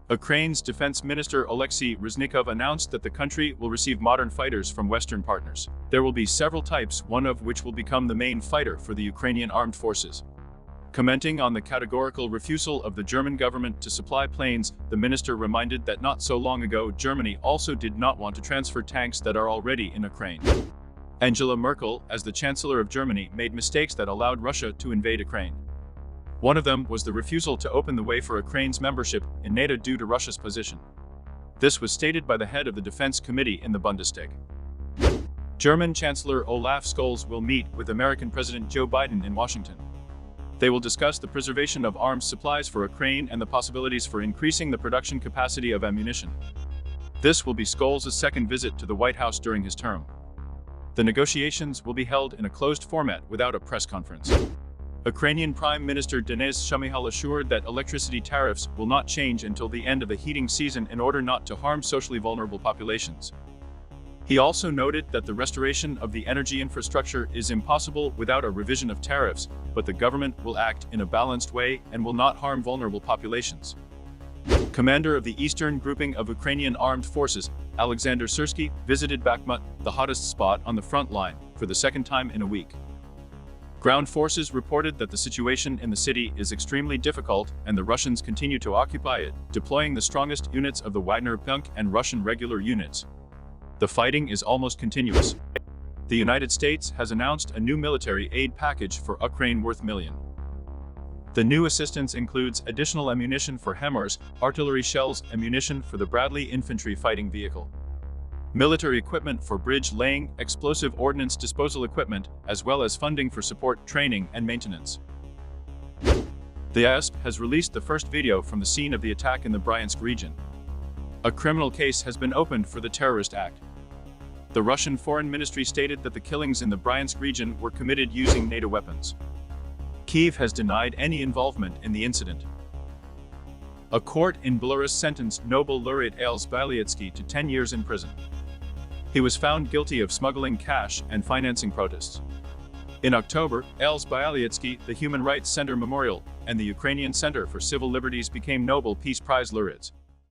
Ukraine's defense minister Oleksiy Reznikov announced that the country will receive modern fighters from Western partners. There will be several types, one of which will become the main fighter for the Ukrainian armed forces. Commenting on the categorical refusal of the German government to supply planes, the minister reminded that not so long ago Germany also did not want to transfer tanks that are already in Ukraine. Angela Merkel, as the Chancellor of Germany, made mistakes that allowed Russia to invade Ukraine. One of them was the refusal to open the way for Ukraine's membership in NATO due to Russia's position. This was stated by the head of the Defense Committee in the Bundestag. German Chancellor Olaf Scholz will meet with American President Joe Biden in Washington. They will discuss the preservation of arms supplies for Ukraine and the possibilities for increasing the production capacity of ammunition. This will be Scholz's second visit to the White House during his term. The negotiations will be held in a closed format without a press conference. Ukrainian Prime Minister Denis Shmyhal assured that electricity tariffs will not change until the end of the heating season in order not to harm socially vulnerable populations. He also noted that the restoration of the energy infrastructure is impossible without a revision of tariffs, but the government will act in a balanced way and will not harm vulnerable populations. Commander of the Eastern Grouping of Ukrainian Armed Forces, Alexander Syrsky, visited Bakhmut, the hottest spot on the front line, for the second time in a week. Ground forces reported that the situation in the city is extremely difficult and the Russians continue to occupy it, deploying the strongest units of the Wagner Punk and Russian regular units. The fighting is almost continuous. The United States has announced a new military aid package for Ukraine worth million. The new assistance includes additional ammunition for HIMARS, artillery shells, ammunition for the Bradley infantry fighting vehicle, military equipment for bridge laying, explosive ordnance disposal equipment, as well as funding for support, training, and maintenance. The ISP has released the first video from the scene of the attack in the Bryansk region. A criminal case has been opened for the terrorist act. The Russian Foreign Ministry stated that the killings in the Bryansk region were committed using NATO weapons. Kyiv has denied any involvement in the incident. A court in Belarus sentenced Nobel laureate Els Bialiatski to 10 years in prison. He was found guilty of smuggling cash and financing protests. In October, Els Bialiatski, the Human Rights Center Memorial, and the Ukrainian Center for Civil Liberties became Nobel Peace Prize laureates.